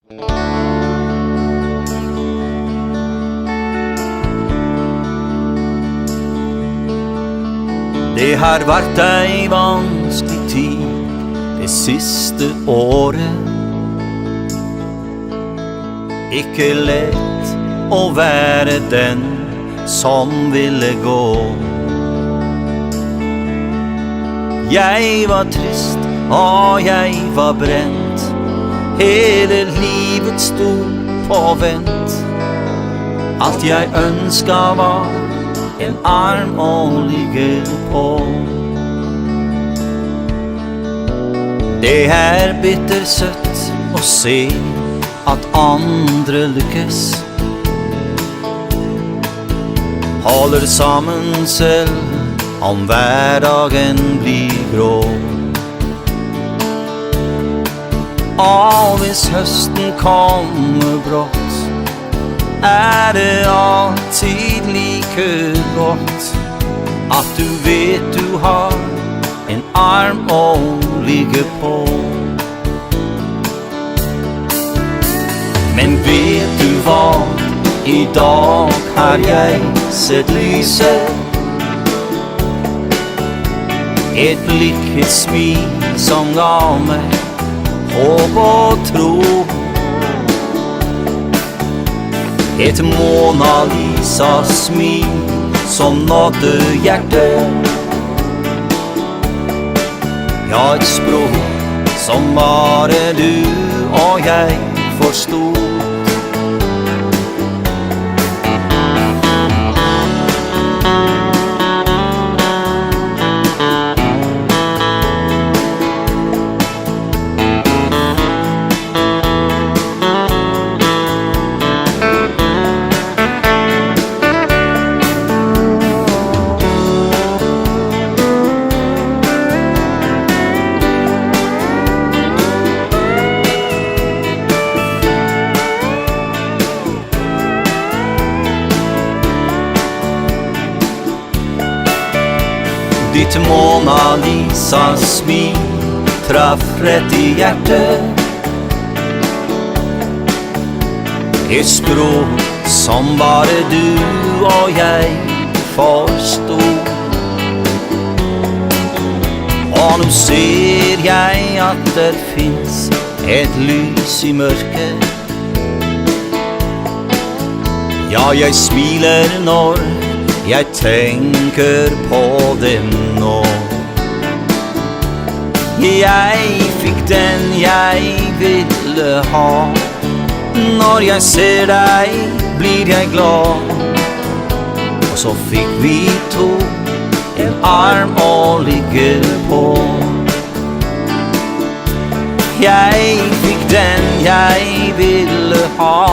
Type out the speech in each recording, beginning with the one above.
Det har vært ei vanskelig tid det siste året. Ikke lett å være den som ville gå. Jeg var trist og jeg var brent. Hele livet sto på vent. Alt jeg ønsket var en arm å ligge på. Det er bittersøtt å se at andre lykkes. Holder sammen selv om hverdagen blir grå. Og hvis høsten kommer brått, er det alltid like godt at du vet du har en arm å ligge på. Men vet du hva, i dag har jeg sett lyset. Et blikk, et smil som ga meg håp og tro. Et Mona Lisa-smil som nådde hjertet. Ja, et språk som bare du og jeg forstod. Ditt Mona Lisa-smil traff rett i hjertet. Et språk som bare du og jeg forstod. Og nå ser jeg at det finnes et lys i mørket. Ja, jeg smiler når jeg tenker på det nå. Jeg fikk den jeg ville ha. Når jeg ser deg, blir jeg glad. Og så fikk vi to en arm å ligge på. Jeg fikk den jeg ville ha.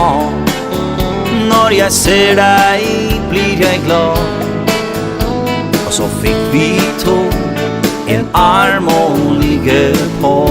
Når jeg ser deg, blir jeg glad. Og så fikk vi to en arm å ligge på.